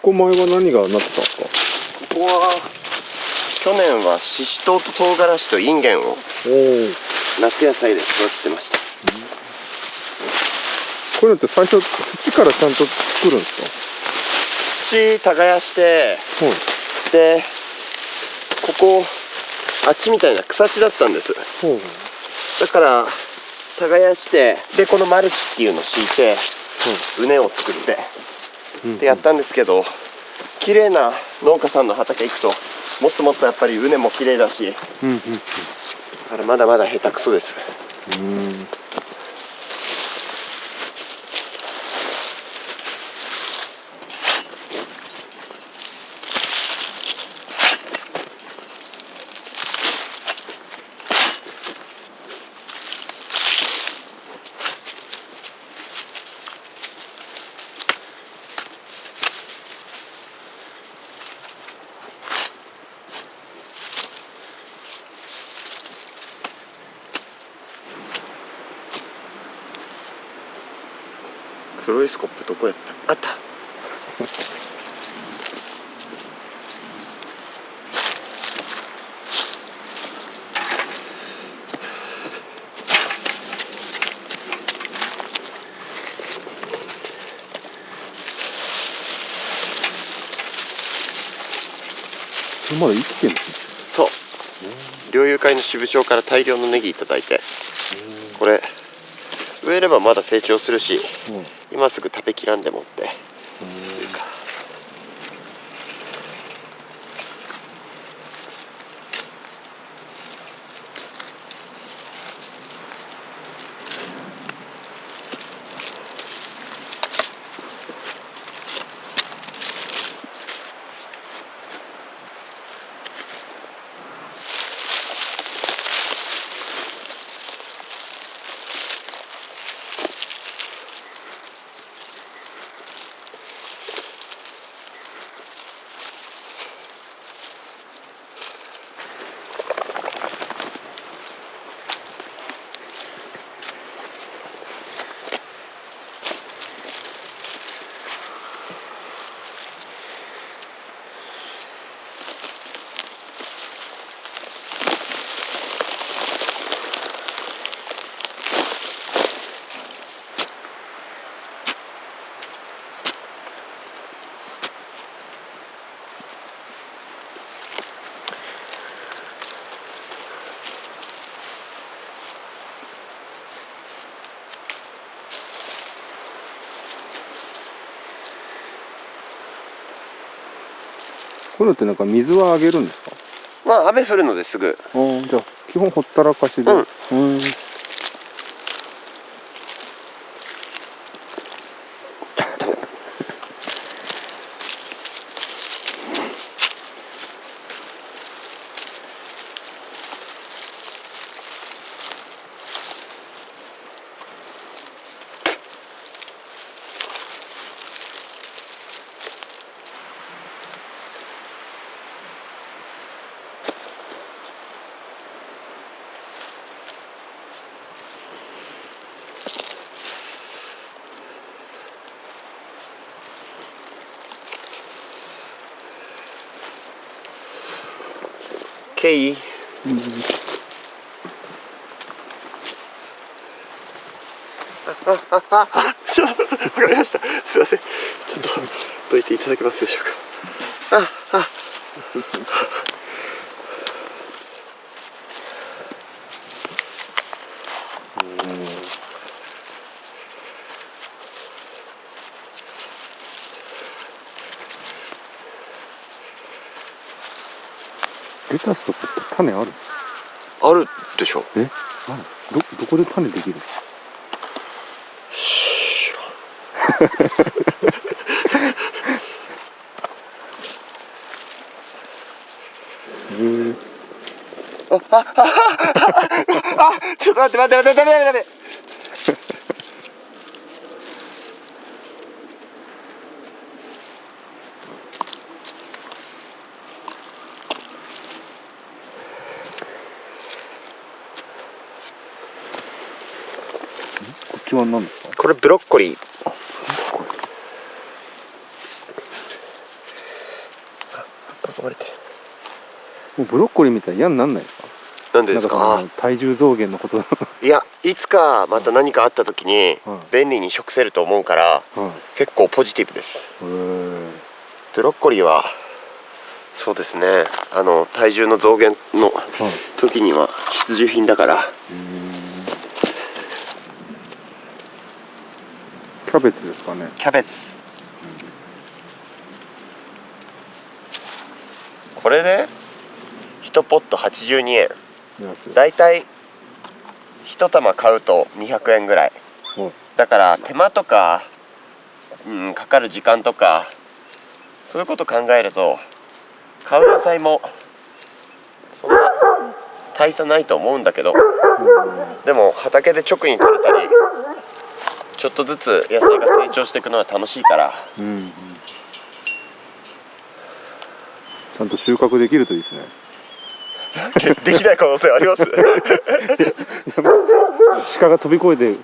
こ前は何がなってたんですか？ここは去年はシシトウと唐辛子とインゲンを夏野菜で育ててました。こういうのって最初土からちゃんと作るんです土耕して、か？でここあっちみたいな草地だったんです。だから耕して、でこのマルチっていうのを敷いて、畝を作ってでやったんですけど、綺麗な農家さんの畑行くともっともっとやっぱり畝も綺麗だし、だからまだまだ下手くそです。黒いスコップどこやった？あった。まだ生きてるの？そう、猟友会の支部長から大量のネギいただいて、これ植えればまだ成長するし、今すぐ食べきらんでもっていうか。これってなんか水はあげるんですか？まあ雨降るのですぐ。じゃあ基本ほったらかしで。ケイ、わかりました。すいません。ちょっとどいていただけますでしょうか。レタスとかって種ある？あるでしょ。どこで種できる？ちょっと待って。こっちは何ですか？これブロッコリー。もうブロッコリーみたいに嫌になんないですか？なんでですか？なんか体重増減のこといや、いつかまた何かあった時にはい便利に食せると思うから、はい結構ポジティブです。へーブロッコリーはそうですね、体重の増減のはい時には必需品だから。キャベツですかね。キャベツ、これで1ポット82円、だいたい1玉買うと200円ぐらいだから、手間とか、かかる時間とかそういうこと考えると買う野菜もそんな大差ないと思うんだけど、でも畑で直に取れたりちょっとずつ野菜が成長していくのは楽しいから、ちゃんと収穫できるといいですね。できない可能性あります鹿が飛び越えて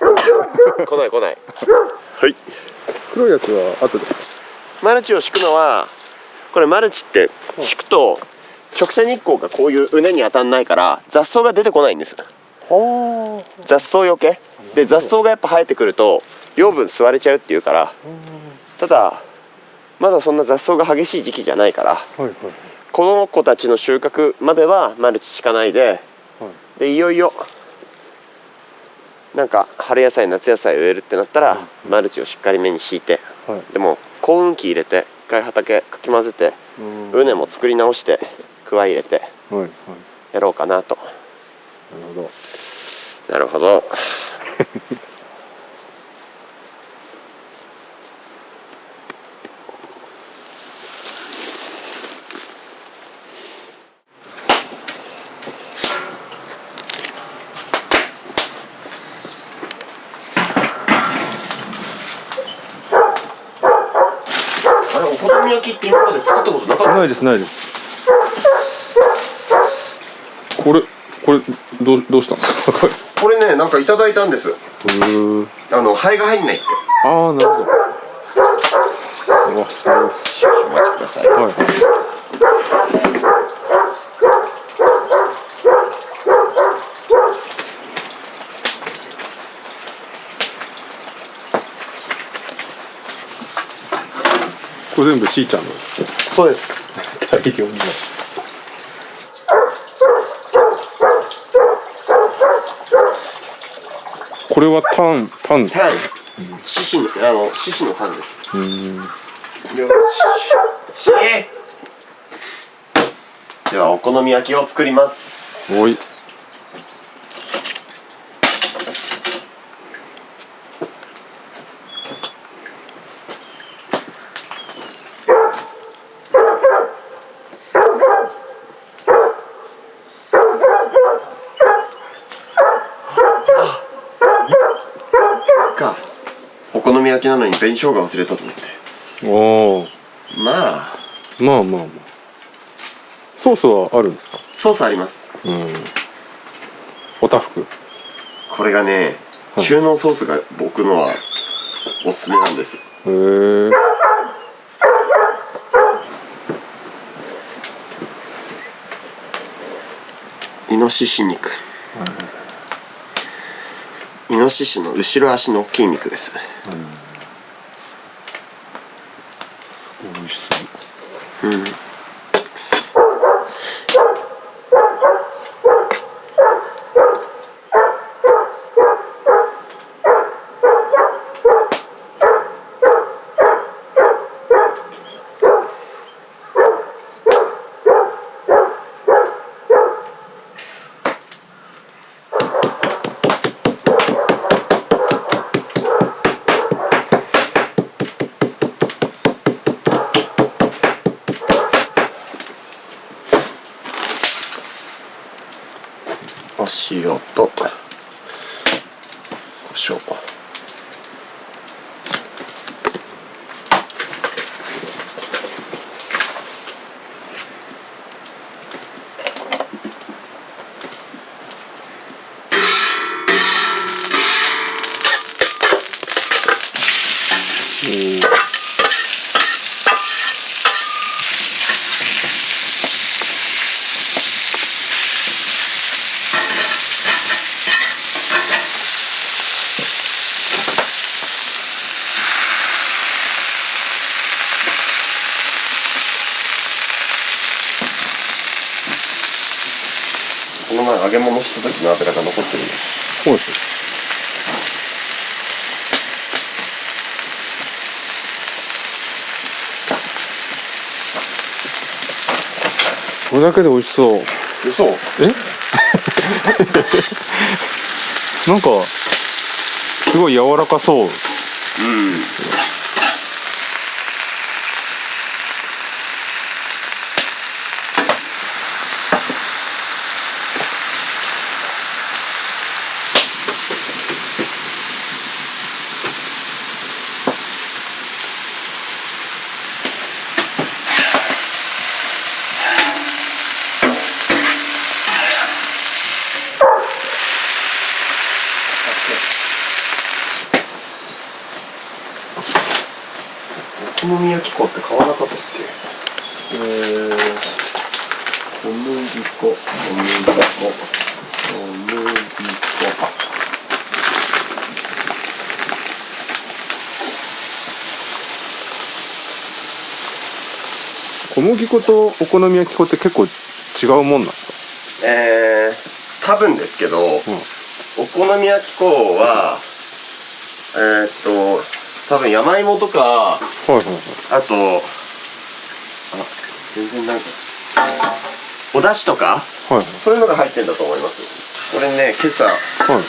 来ない。はい、黒いやつは後で。マルチを敷くのは、これマルチって敷くと直射日光がこういう畝に当たんないから雑草が出てこないんです。雑草よけで、雑草がやっぱ生えてくると養分吸われちゃうっていうから。ただまだそんな雑草が激しい時期じゃないから、この子たちの収穫まではマルチ敷かないで、でいよいよなんか春野菜夏野菜を植えるってなったら、マルチをしっかりめに敷いて、でも耕運機入れて一回畑かき混ぜて、畝も作り直してくわ入れてやろうかなと。なるほどお好み焼きって今まで作ったことなかった？ないです。これどうしたんですか？これね、なんかいただいたんです。灰が入んないって。ああ、なるほど。うわ、すごい。少々お待ちください。これ全部しーちゃんの。そうです。大量に。これはタン。獅子のタンです。よし。ではお好み焼きを作ります。おい。お好み焼きなのに紅生姜忘れたと思って。まあソースはあるんですか？ソースあります。おたふく。これがね、中濃ソースが僕のはおすすめなんです。イノシシ肉、イノシシの後ろ足の大きい肉です。美味しそう。お塩と胡椒。前揚げ物した時の油が残ってるんだ。そうですよ。これだけで美味しそう。嘘。なんかすごい柔らかそう。うん。お好み焼き粉って買わなかったっけ？小麦粉、小麦粉、小麦粉。小麦粉とお好み焼き粉って結構違うもんなんです多分ですけど、お好み焼き粉は多分山芋とか、はいはいはい。あと全然なんかお出汁とか、はいはい。そういうのが入ってんだと思います。これね、今朝はい。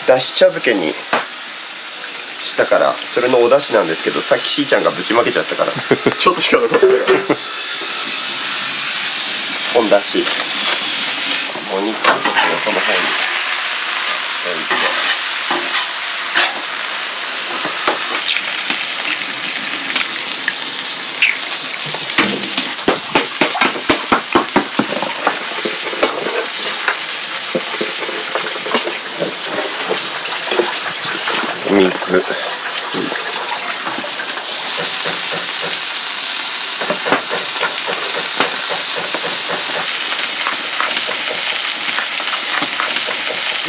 だし茶漬けにしたから、それのお出汁なんですけど、さっきしーちゃんがぶちまけちゃったからちょっとしか残ってないから本だしお肉をちょっと横の方に置いて、水、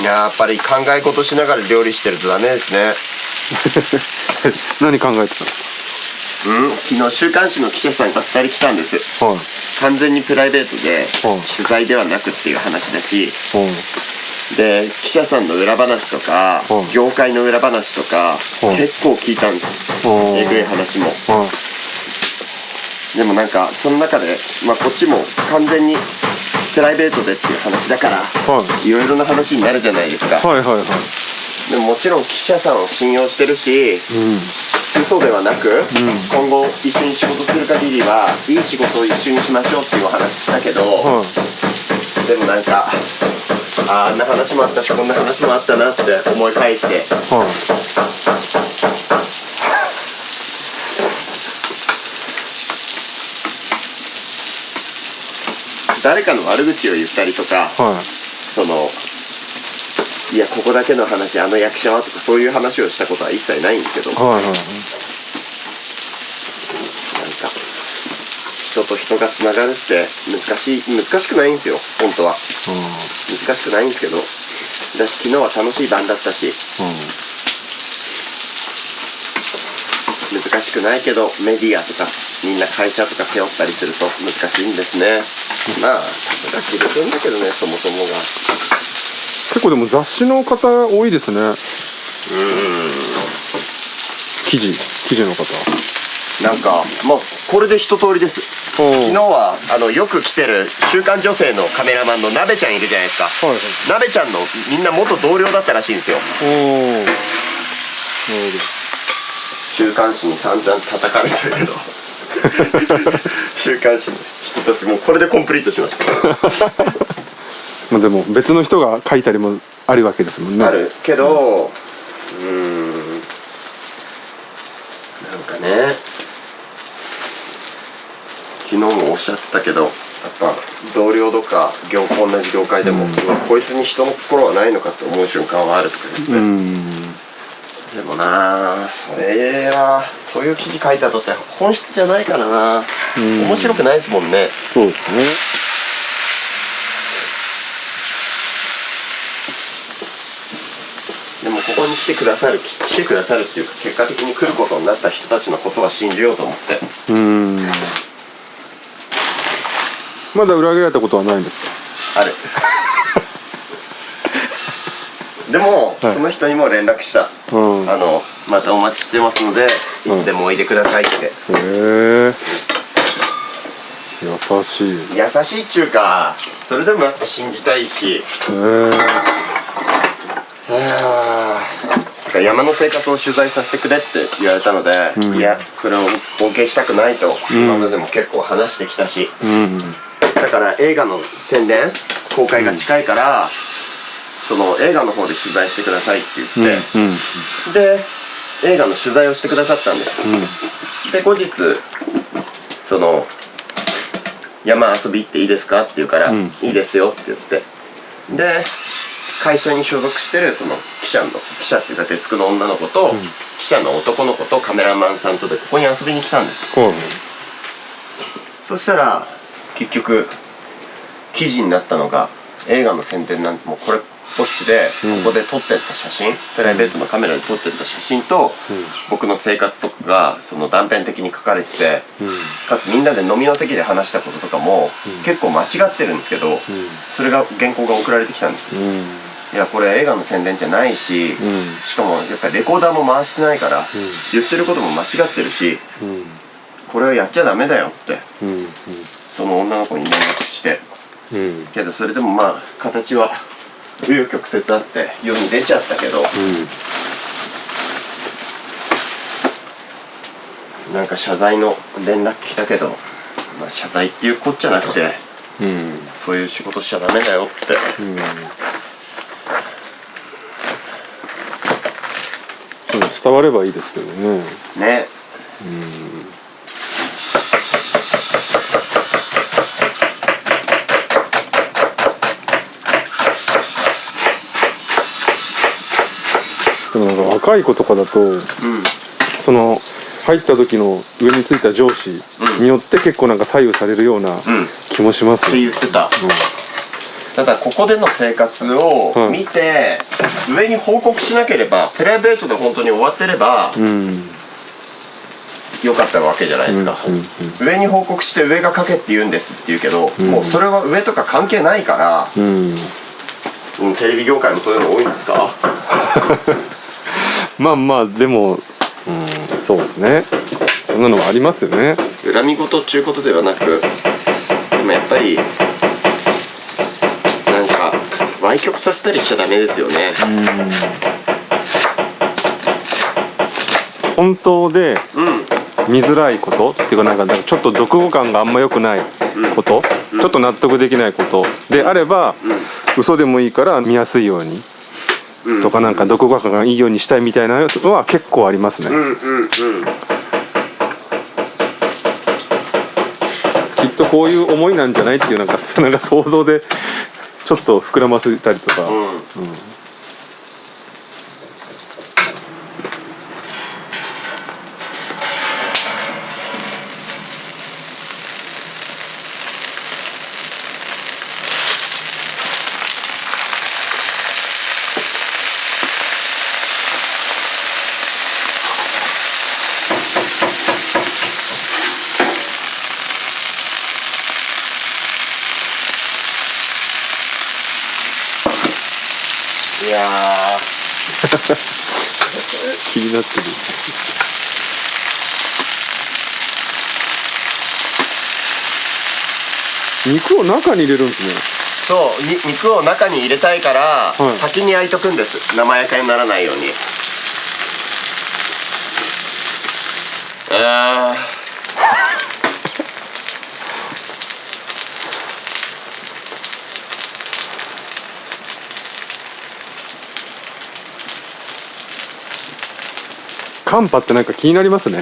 やっぱり考え事しながら料理してるとダメですね何考えてたの？昨日週刊誌の記者さんが2人来たんです。はい。完全にプライベートで、はい。取材ではなくっていう話だし、はい。で記者さんの裏話とか、業界の裏話とか、結構聞いたんです。えぐい話も。でもなんかその中で、こっちも完全にプライベートでっていう話だから、いろいろな話になるじゃないですか。はいはいはい。でももちろん記者さんを信用してるし、嘘ではなく、今後一緒に仕事する限りはいい仕事を一緒にしましょうっていうお話したけど、でもなんかあんな話もあったしこんな話もあったなって思い返して、誰かの悪口を言ったりとか、いやここだけの話、あの役者はとかそういう話をしたことは一切ないんですけど、なんか人と人がつながるって難しくないんですよ本当は。難しくないんですけど、だし昨日は楽しい晩だったし、難しくないけどメディアとかみんな会社とか背負ったりすると難しいんですね。難しいことんだけどね、そもそもが。結構でも雑誌の方多いですね。記事の方なんかこれで一通りです。昨日はよく来てる週刊女性のカメラマンのなべちゃんいるじゃないですか。なべちゃんのみんな元同僚だったらしいんですよ。なるほど。週刊誌に散々叩かれてるけど週刊誌の人たちもこれでコンプリートしましたでも別の人が書いたりもあるわけですもんね。あるけど、なんかね、昨日もおっしゃってたけど、やっぱ同僚とか同じ業界でも、こいつに人の心はないのかって思う瞬間はあるとか言って、でもな、それはそういう記事書いたとって本質じゃないからな、面白くないですもんね。そうですね。でもここに来てくださるっていうか、結果的に来ることになった人たちのことは信じようと思って。まだ裏切られたことはないんですか？あるでも、はい、その人にも連絡した、またお待ちしてますのでいつでもおいでくださいって、へえ、優しい。優しいっちゅうか、それでもやっぱ信じたいし、山の生活を取材させてくれって言われたので、いやそれをお受けしたくないと今までも結構話してきたし、だから映画の宣伝公開が近いから、その映画の方で取材してくださいって言って、で映画の取材をしてくださったんです、で後日その山遊び行っていいですかって言うから、いいですよって言って、で会社に所属してるその記者っていうかデスクの女の子と、記者の男の子とカメラマンさんとでここに遊びに来たんです、そしたら結局記事になったのが、映画の宣伝なんてもうこれっぽっちで、ここで撮ってった写真、プライベートのカメラで撮ってった写真と、僕の生活とかがその断片的に書かれてて、かつみんなで飲みの席で話したこととかも、結構間違ってるんですけど、それが原稿が送られてきたんです、いやこれ映画の宣伝じゃないし、しかもやっぱりレコーダーも回してないから、言ってることも間違ってるし、これはやっちゃダメだよって、その女の子に連絡して、けどそれでもまあ形は紆余曲折あって世に出ちゃったけど、なんか謝罪の連絡来たけど、まあ、謝罪っていうこっちゃなくて、そういう仕事しちゃダメだよって、伝わればいいですけどね。ね。でもなんか若い子とかだと、その入った時の上についた上司によって結構なんか左右されるような気もしますって言ってた、ただここでの生活を見て、上に報告しなければ、プライベートで本当に終わってれば、よかったわけじゃないですか、上に報告して上が書けって言うんですって言うけど、もうそれは上とか関係ないから、テレビ業界もそういうの多いんですか？まあまあでも、そうですね、そんなのはありますよね。恨み事っちゅうことではなく、でもやっぱりなんか歪曲させたりしちゃダメですよね。本当で見づらいことっていうか、なんかちょっと読後感があんま良くないこと、ちょっと納得できないことであれば、嘘でもいいから見やすいようにとか、なんか読後感がいいようにしたいみたいなのは結構ありますね。きっとこういう思いなんじゃないっていう、なんか想像でちょっと膨らませたりとか。いや気になってる。肉を中に入れるんですね。そう、肉を中に入れたいから、先に焼いとくんです、生焼けにならないように。カンパってなんか気になりますね。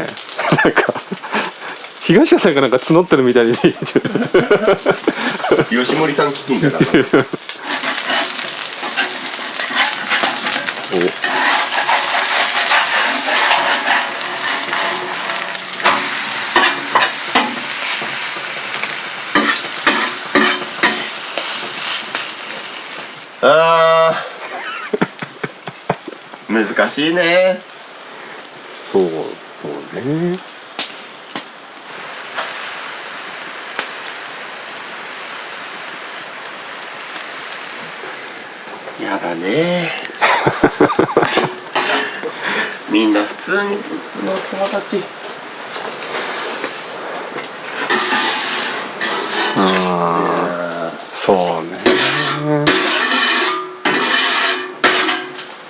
なんか東田さんがなんか募ってるみたいに見えてる。吉森さん基金だから。難しいね。そうね。やだね。みんな普通の友達。そうね。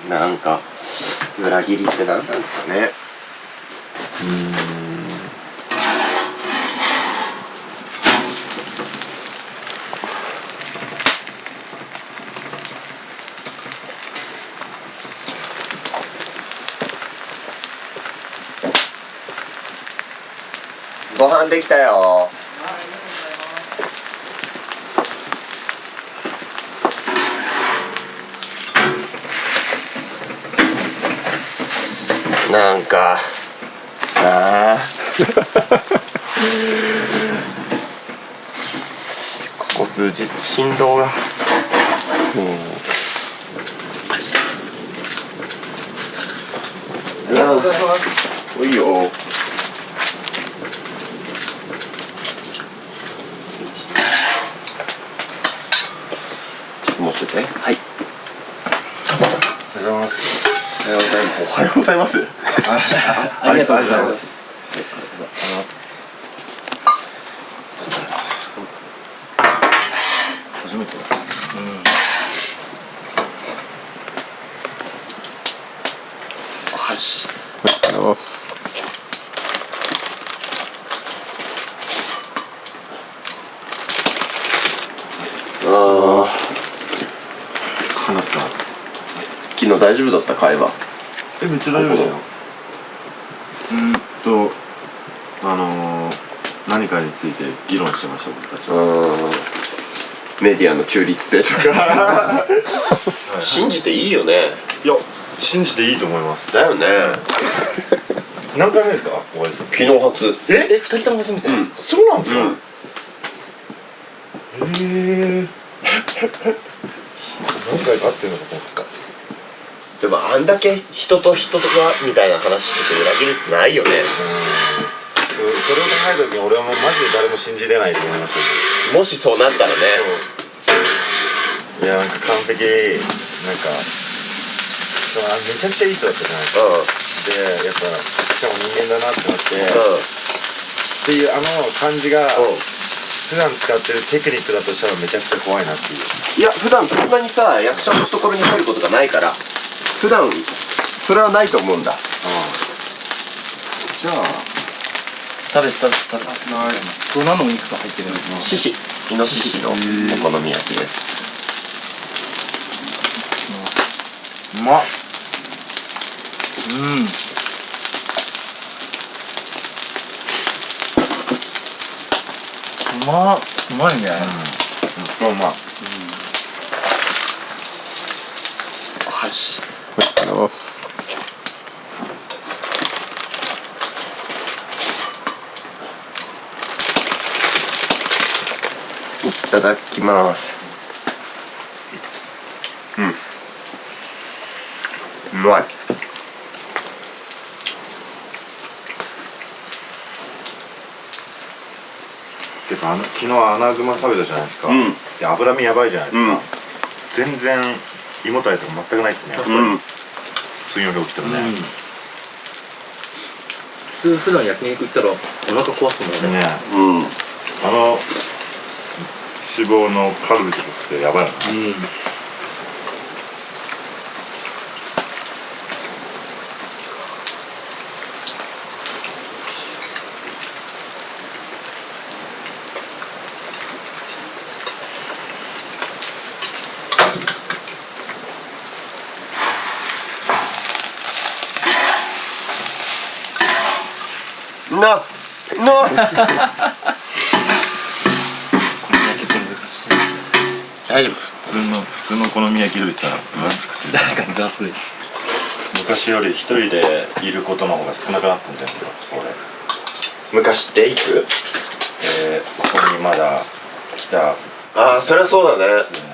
なんか裏切りって何なんですかね。ご飯できたよ。なんかここ数日振動がいいよ。ちょっと持ってて。はい。おはようございます。おはようございます。ありがとうございます。初めて。箸。ありがとうございます。話すな。昨日大丈夫だった会話。めっちゃ大丈夫ですよ。ずーっと何かについて議論してました僕たちは。メディアの中立性とか信じていいよね。いや信じていいと思います。だよね。何回目ですか小林さん。昨日初。二人とも初めて。そうなんですか。何回か会ってるのかと思ってた。でもあんだけ人と人とかみたいな話してて裏切るってないよね。それを考えた時に俺はもうマジで誰も信じれないと思いますよ。もしそうなったらね。いやなんか完璧めちゃくちゃいい人だったじゃないですか。でやっぱしかも人間だなってなって、っていう感じが普段使ってるテクニックだとしたらめちゃくちゃ怖いなっていう。いや普段そんなにさ役者の懐に入ることがないから普段それはないと思うんだ。じゃあ食べこれ何のお肉が入ってるの？獅子、イノシシのお好み焼きです。うまっ。うまいね。うまい。箸。ありがとうございます。いただきます。うまい。てか昨日アナグマ食べたじゃないですか。で脂身やばいじゃないですか。全然胃もたれとか全くないですね。やっぱり次の日起きてもね。普段焼肉行ったらお腹壊すもんね。脂肪のカルビとかってやばいよね。大丈夫。普通のお好み焼きよりさ分厚くて確かに分厚い。昔より一人でいることの方が少なくなったんじゃないですか俺。昔っていつ？ここにまだ来た。ああそりゃそうだね。ですね。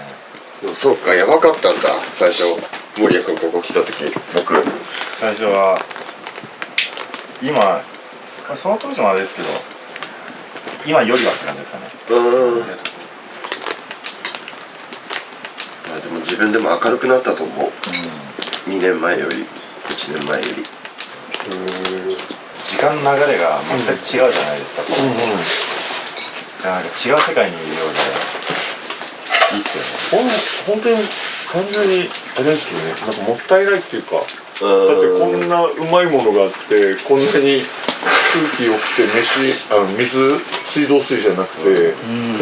でもそうかやばかったんだ最初。森谷君ここ来た時僕最初は今その当時もあれですけど今よりはって感じですかね。でも自分でも明るくなったと思う。2年前より1年前より。時間の流れが全く違うじゃないですか、なんか違う世界にいるようでいいっすよね。本当に単純にあれですよね、なんかもったいないっていうか、だってこんなうまいものがあってこんなに空気良くて水道水じゃなくて、ペ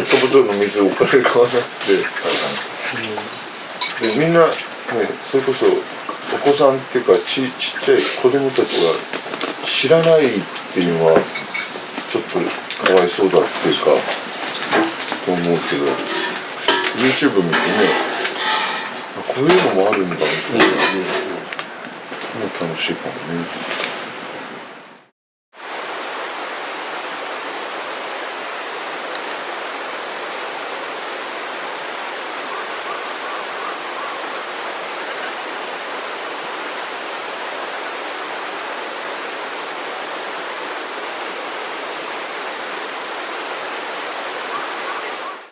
ットボトルの水をお金買わなくて、でみんな、ね、それこそお子さんっていうかちっちゃい子供たちが知らないっていうのはちょっとかわいそうだっていうかと思うけど、 YouTube 見てね、こういうのもあるんだみたいな、楽しいかもね。